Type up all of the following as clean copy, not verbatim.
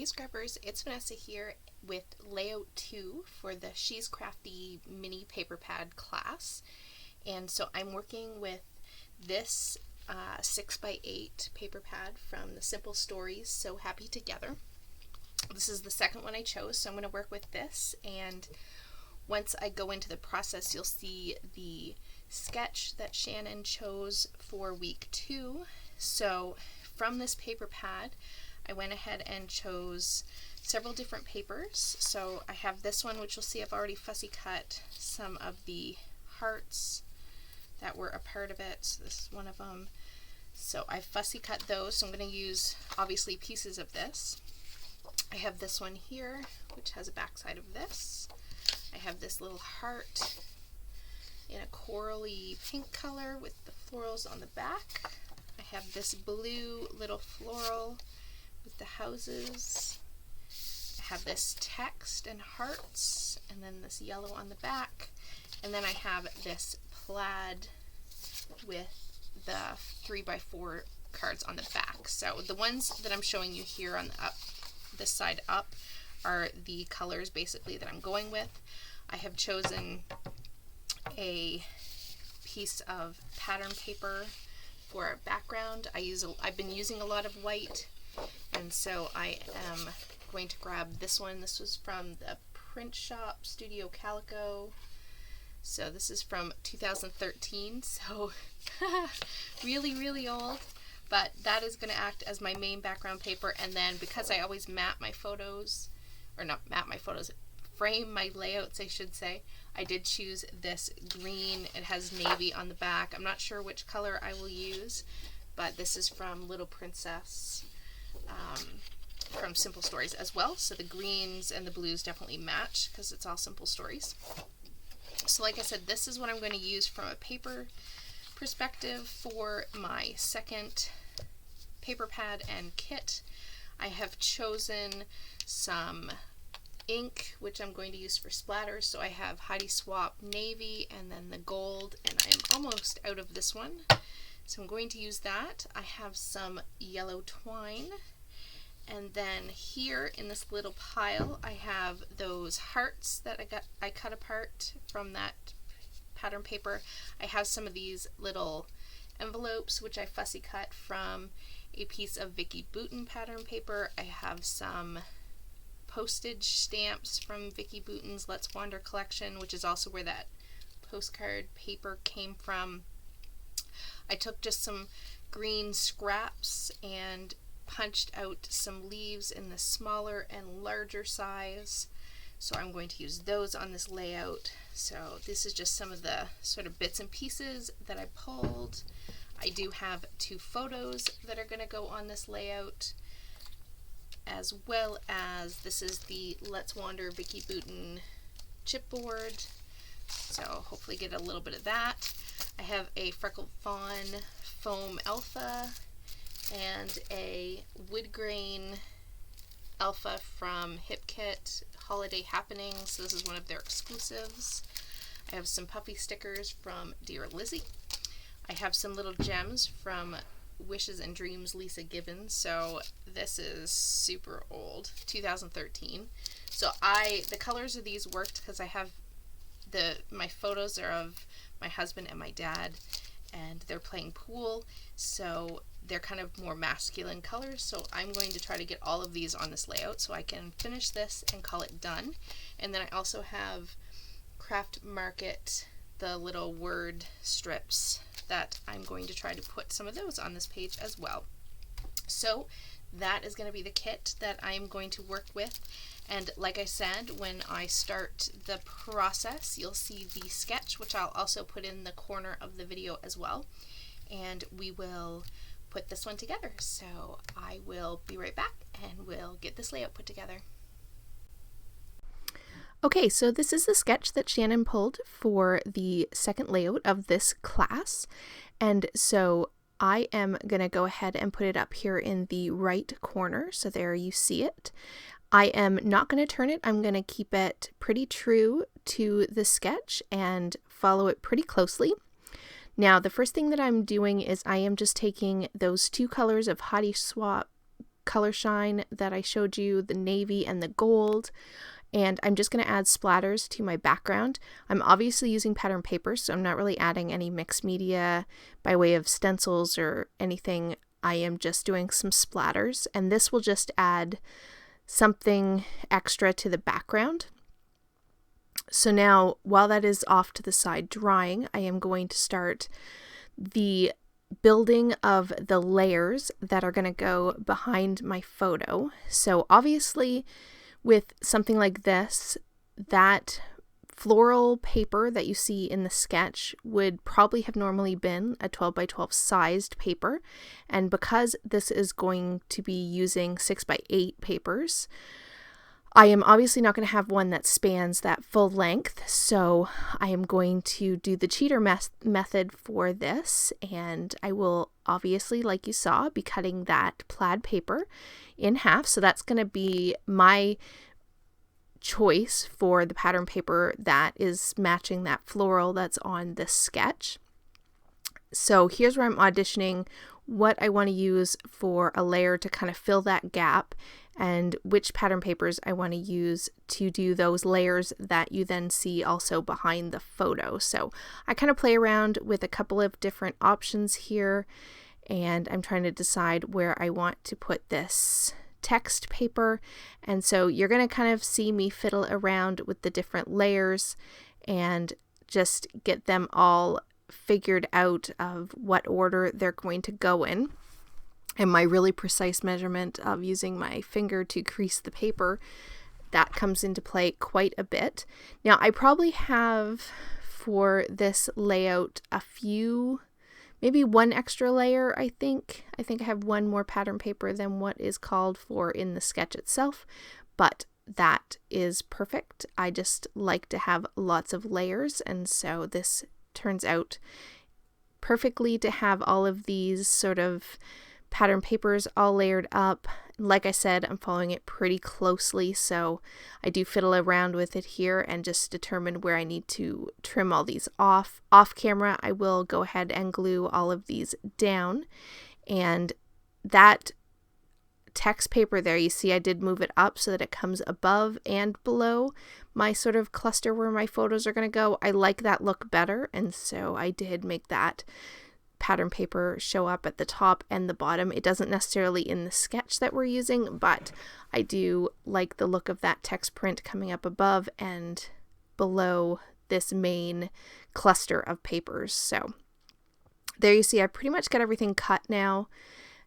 Hey Scrubbers, it's Vanessa here with layout 2 for the She's Crafty mini paper pad class. And so I'm working with this 6x8 paper pad from the Simple Stories So Happy Together. This is the second one I chose, so I'm going to work with this, and once I go into the process you'll see the sketch that Shannon chose for week 2. So from this paper pad I went ahead and chose several different papers. So I have this one, which you'll see I've already fussy cut some of the hearts that were a part of it. So this is one of them. So I fussy cut those, so I'm going to use obviously pieces of this. I have this one here, which has a backside of this. I have this little heart in a corally pink color with the florals on the back. I have this blue little floral with the houses. I have this text and hearts, and then this yellow on the back, and then I have this plaid with the 3x4 cards on the back. So the ones that I'm showing you here on this side up are the colors basically that I'm going with. I have chosen a piece of pattern paper for a background. I've been using a lot of white, and so I am going to grab this one. This was from the print shop Studio Calico. So this is from 2013, so really old, but that is going to act as my main background paper. And then because I always map my photos, or not map my photos, frame my layouts I should say, I did choose this green. It has navy on the back. I'm not sure which color I will use, but this is from Little Princess, from Simple Stories as well. So the greens and the blues definitely match because it's all Simple Stories. So like I said, this is what I'm going to use from a paper perspective for my second paper pad and kit. I have chosen some ink, which I'm going to use for splatters. So I have Heidi Swap navy and then the gold, and I am almost out of this one, so I'm going to use that. I have some yellow twine, and then here in this little pile I have those hearts that I cut apart from that pattern paper. I have some of these little envelopes which I fussy cut from a piece of Vicky Boutin pattern paper. I have some postage stamps from Vicky Boutin's Let's Wander collection, which is also where that postcard paper came from. I took just some green scraps and punched out some leaves in the smaller and larger size, so I'm going to use those on this layout. So this is just some of the sort of bits and pieces that I pulled. I do have 2 photos that are going to go on this layout, as well as this is the Let's Wander Vicky Boutin chipboard, so hopefully get a little bit of that. I have a Freckled Fawn foam alpha and a wood grain alpha from Hip Kit Holiday Happenings. So this is one of their exclusives. I have some puffy stickers from Dear Lizzie. I have some little gems from Wishes and Dreams Lisa Gibbons. So this is super old, 2013. So the colors of these worked because I have my photos are of my husband and my dad, and they're playing pool, so they're kind of more masculine colors. So I'm going to try to get all of these on this layout so I can finish this and call it done. And then I also have Craft Market, the little word strips that I'm going to try to put some of those on this page as well. So that is going to be the kit that I'm going to work with. And like I said, when I start the process, you'll see the sketch, which I'll also put in the corner of the video as well. And we will put this one together. So I will be right back and we'll get this layout put together. Okay, so this is the sketch that Shannon pulled for the second layout of this class. And so I am going to go ahead and put it up here in the right corner. So there you see it. I am not going to turn it. I'm going to keep it pretty true to the sketch and follow it pretty closely. Now, the first thing that I'm doing is I am just taking those 2 colors of Heidi Swap color shine that I showed you, the navy and the gold. And I'm just going to add splatters to my background. I'm obviously using pattern paper, so I'm not really adding any mixed media by way of stencils or anything. I am just doing some splatters, and this will just add something extra to the background. So now, while that is off to the side drying, I am going to start the building of the layers that are going to go behind my photo. So obviously, with something like this, that floral paper that you see in the sketch would probably have normally been a 12 by 12 sized paper. And because this is going to be using 6 by 8 papers, I am obviously not going to have one that spans that full length. So I am going to do the cheater method for this. And I will obviously, like you saw, be cutting that plaid paper in half. So that's going to be my choice for the pattern paper that is matching that floral that's on this sketch. So here's where I'm auditioning what I want to use for a layer to kind of fill that gap, and which pattern papers I want to use to do those layers that you then see also behind the photo. So I kind of play around with a couple of different options here, and I'm trying to decide where I want to put this text paper. And so you're going to kind of see me fiddle around with the different layers and just get them all figured out of what order they're going to go in. And my really precise measurement of using my finger to crease the paper, that comes into play quite a bit. Now I probably have for this layout a few, maybe one extra layer. I think I have one more pattern paper than what is called for in the sketch itself, but that is perfect. I just like to have lots of layers, and so this turns out perfectly to have all of these sort of pattern papers all layered up. Like I said, I'm following it pretty closely, so I do fiddle around with it here and just determine where I need to trim all these off. Off camera, I will go ahead and glue all of these down, and that text paper there, you see I did move it up so that it comes above and below my sort of cluster where my photos are going to go. I like that look better, and so I did make that pattern paper show up at the top and the bottom. It doesn't necessarily in the sketch that we're using, but I do like the look of that text print coming up above and below this main cluster of papers. So there you see I pretty much got everything cut now,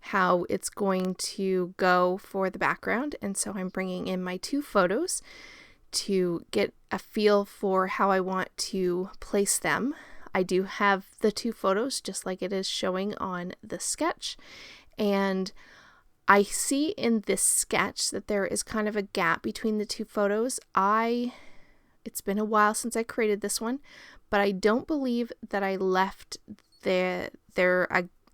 how it's going to go for the background. And so I'm bringing in my two photos to get a feel for how I want to place them. I do have the two photos just like it is showing on the sketch, and I see in this sketch that there is kind of a gap between the two photos. It's been a while since I created this one, but I don't believe that I left there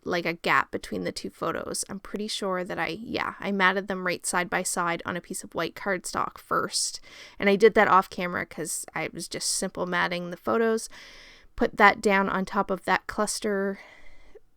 like a gap between the two photos. I'm pretty sure that I matted them right side by side on a piece of white cardstock first, and I did that off camera because I was just simple matting the photos. Put that down on top of that cluster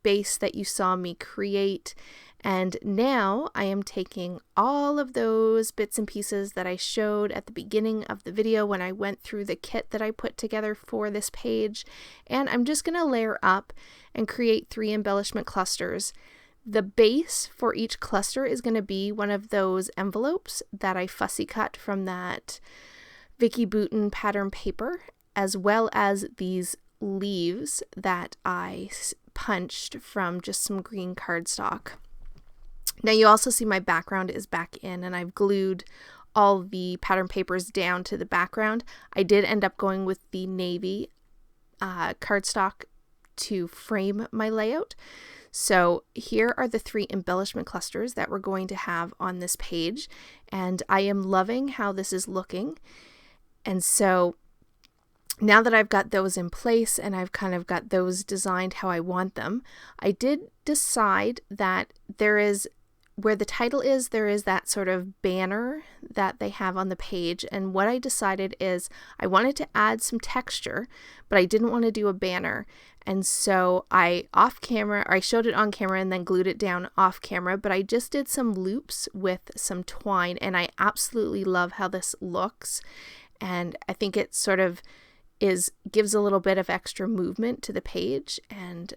base that you saw me create. And now I am taking all of those bits and pieces that I showed at the beginning of the video when I went through the kit that I put together for this page, and I'm just going to layer up and create 3 embellishment clusters. The base for each cluster is going to be one of those envelopes that I fussy cut from that Vicky Bouton pattern paper, as well as these leaves that I punched from just some green cardstock. Now you also see my background is back in, and I've glued all the pattern papers down to the background. I did end up going with the navy cardstock to frame my layout. So here are the 3 embellishment clusters that we're going to have on this page, and I am loving how this is looking. And so now that I've got those in place and I've kind of got those designed how I want them, I did decide that there is where the title is, there is that sort of banner that they have on the page. And what I decided is I wanted to add some texture, but I didn't want to do a banner. And so I showed it on camera and then glued it down off camera, but I just did some loops with some twine, and I absolutely love how this looks. And I think it sort of gives a little bit of extra movement to the page. And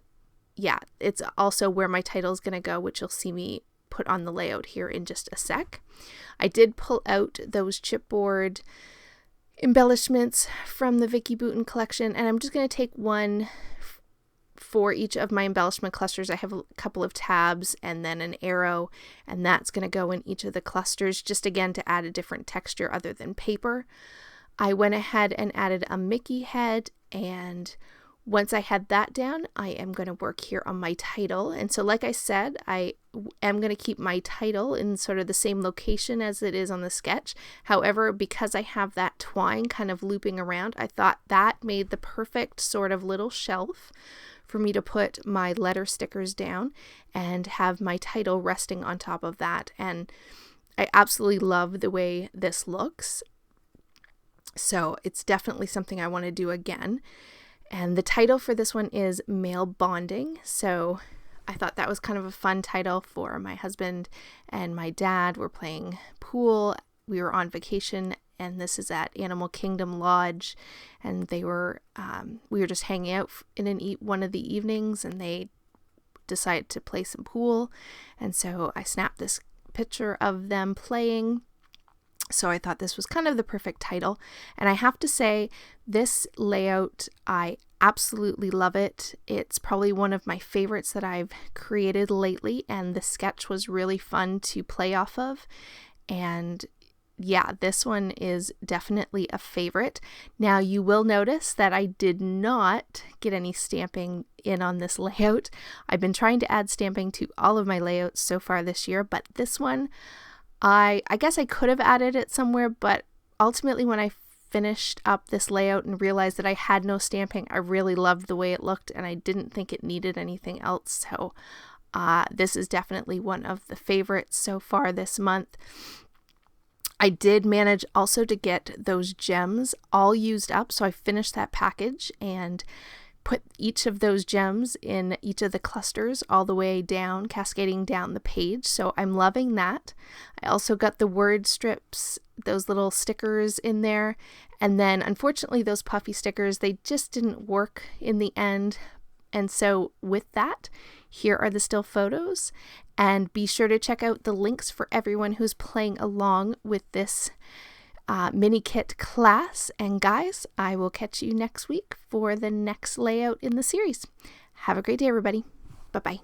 yeah, it's also where my title is going to go, which you'll see me put on the layout here in just a sec. I did pull out those chipboard embellishments from the Vicki Boutin collection, and I'm just going to take one for each of my embellishment clusters. I have a couple of tabs and then an arrow, and that's going to go in each of the clusters, just again to add a different texture other than paper. I went ahead and added a Mickey head, and once I had that down, I am going to work here on my title. And so like I said, I am going to keep my title in sort of the same location as it is on the sketch. However, because I have that twine kind of looping around, I thought that made the perfect sort of little shelf for me to put my letter stickers down and have my title resting on top of that. And I absolutely love the way this looks. So it's definitely something I want to do again. And the title for this one is Male Bonding. So I thought that was kind of a fun title for my husband and my dad. We're playing pool. We were on vacation, and this is at Animal Kingdom Lodge. And we were just hanging out in one of the evenings, and they decided to play some pool. And so I snapped this picture of them playing. So I thought this was kind of the perfect title. And I have to say, this layout, I absolutely love it. It's probably one of my favorites that I've created lately, and the sketch was really fun to play off of. And yeah, this one is definitely a favorite. Now you will notice that I did not get any stamping in on this layout. I've been trying to add stamping to all of my layouts so far this year, but this one, I guess I could have added it somewhere, but ultimately when I finished up this layout and realized that I had no stamping, I really loved the way it looked, and I didn't think it needed anything else. So this is definitely one of the favorites so far this month. I did manage also to get those gems all used up, so I finished that package and put each of those gems in each of the clusters all the way down, cascading down the page. So I'm loving that. I also got the word strips, those little stickers in there. And then unfortunately those puffy stickers, they just didn't work in the end. And so with that, here are the still photos. And be sure to check out the links for everyone who's playing along with this mini kit class. And guys, I will catch you next week for the next layout in the series. Have a great day, everybody. Bye-bye.